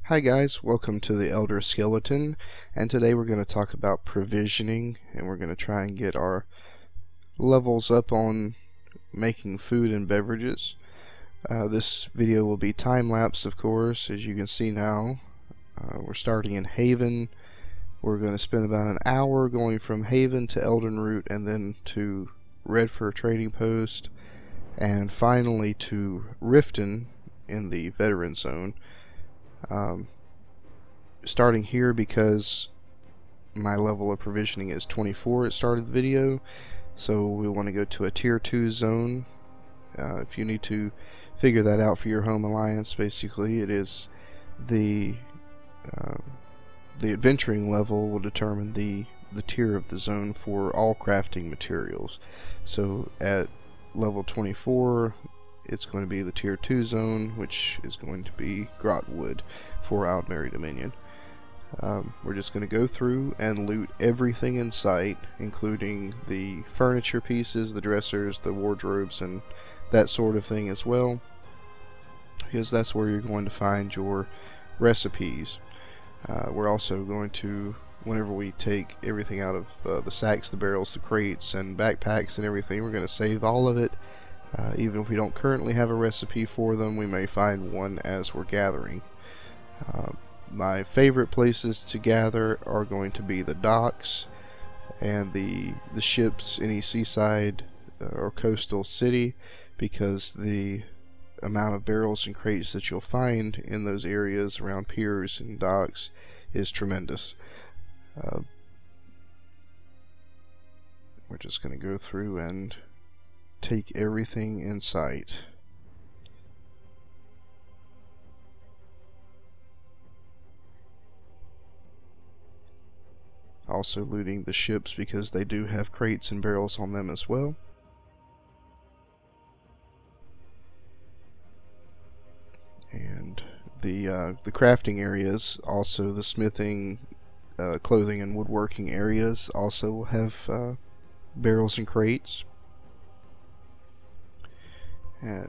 Hi guys, welcome to the Elder Skeleton, and today we're going to talk about provisioning, and we're going to try and get our levels up on making food and beverages. This video will be time-lapsed, of course, as you can see now. We're starting in Haven. We're going to spend about an hour going from Haven to Elden Root, and then to Redfur Trading Post, and finally to Riften in the Veteran Zone. Starting here because my level of provisioning is 24 at start of the video, so we want to go to a tier 2 zone. If you need to figure that out for your home alliance, basically it is the adventuring level will determine the tier of the zone for all crafting materials. So at level 24 it's going to be the tier 2 zone, which is going to be Grot Wood for Aldmeri Dominion. We're just going to go through and loot everything in sight, including the furniture pieces, the dressers, the wardrobes, and that sort of thing as well, because that's where you're going to find your recipes. We're also going to, whenever we take everything out of the sacks, the barrels, the crates, and backpacks and everything, we're going to save all of it. Even if we don't currently have a recipe for them, we may find one as we're gathering. My favorite places to gather are going to be the docks and the ships, any seaside or coastal city, because the amount of barrels and crates that you'll find in those areas around piers and docks is tremendous. We're just going to go through and take everything in sight. Also looting the ships because they do have crates and barrels on them as well. And the crafting areas, also the smithing, clothing and woodworking areas also have barrels and crates.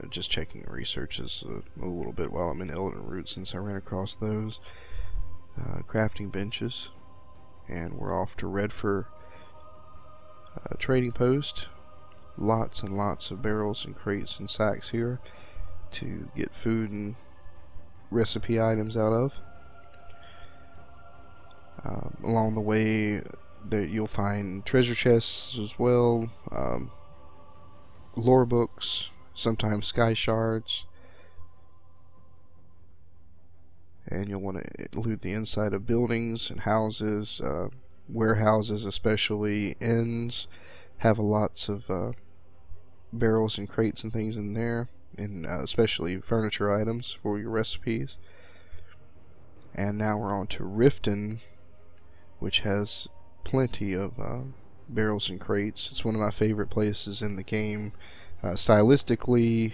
Just checking researches a little bit while I'm in Elden Root, since I ran across those. Crafting benches. And we're off to Redfur Trading Post. Lots and lots of barrels and crates and sacks here to get food and recipe items out of. Along the way that you'll find treasure chests as well, lore books, sometimes sky shards, and you'll want to loot the inside of buildings and houses, warehouses, especially inns have lots of barrels and crates and things in there, and especially furniture items for your recipes. And now we're on to Riften, which has plenty of barrels and crates. It's one of my favorite places in the game, stylistically,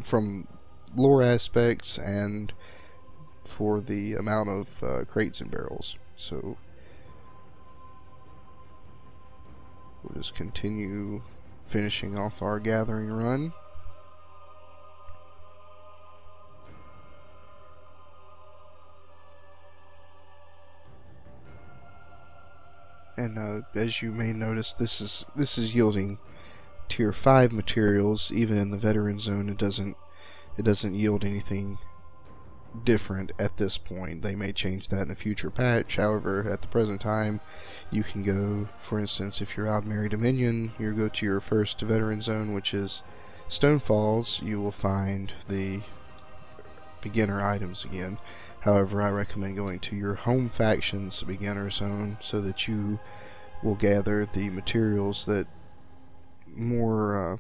from lore aspects, and for the amount of crates and barrels. So we'll just continue finishing off our gathering run. And as you may notice, this is yielding tier 5 materials. Even in the veteran zone, it doesn't yield anything different at this point. They may change that in a future patch. However, at the present time, you can go, for instance, if you're Aldmeri Dominion, you go to your first veteran zone, which is Stone Falls. You will find the beginner items again. However, I recommend going to your home faction's beginner zone so that you will gather the materials that more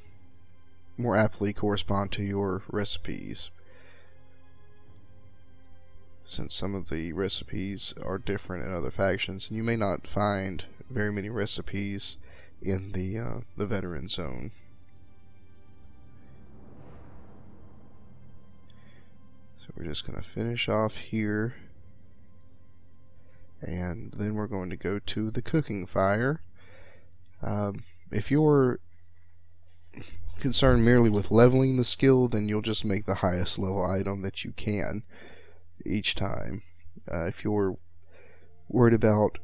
aptly correspond to your recipes, since some of the recipes are different in other factions, and you may not find very many recipes in the veteran zone. So we're just going to finish off here, and then we're going to go to the cooking fire. If you're concerned merely with leveling the skill, then you'll just make the highest level item that you can. each time. If you're worried about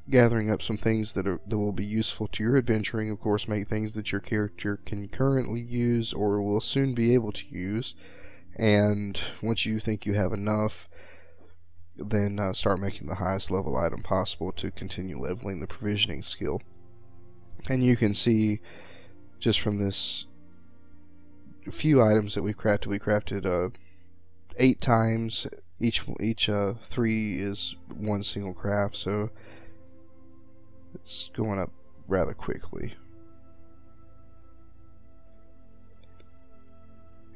gathering up some things that will be useful to your adventuring, of course, make things that your character can currently use or will soon be able to use. And once you think you have enough, then start making the highest level item possible to continue leveling the provisioning skill. And you can see just from this few items that we crafted 8 times. Each 3 is one single craft, so it's going up rather quickly.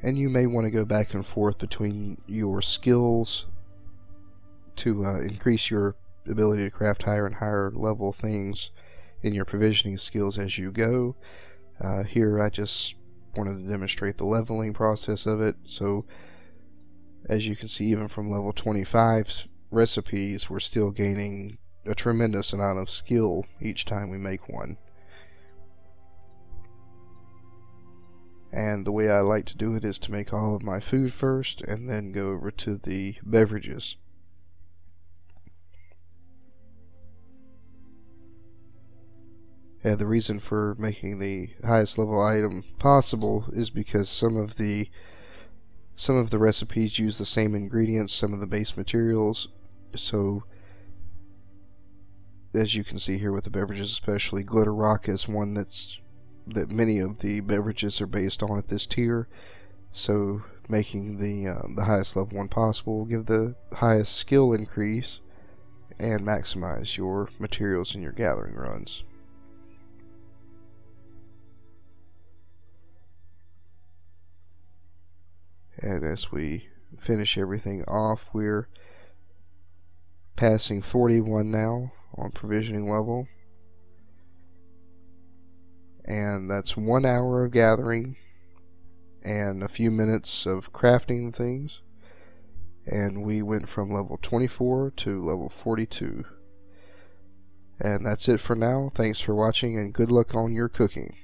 And you may want to go back and forth between your skills to increase your ability to craft higher and higher level things in your provisioning skills as you go. Here I just wanted to demonstrate the leveling process of it. So as you can see, even from level 25 recipes, we're still gaining a tremendous amount of skill each time we make one. And the way I like to do it is to make all of my food first and then go over to the beverages. The reason for making the highest level item possible is because some of the recipes use the same ingredients, some of the base materials. So as you can see here with the beverages, especially glitter rock is one that many of the beverages are based on at this tier. So making the highest level one possible will give the highest skill increase and maximize your materials in your gathering runs. And as we finish everything off, we're passing 41 now on provisioning level. And that's 1 hour of gathering and a few minutes of crafting things. And we went from level 24 to level 42. And that's it for now. Thanks for watching and good luck on your cooking.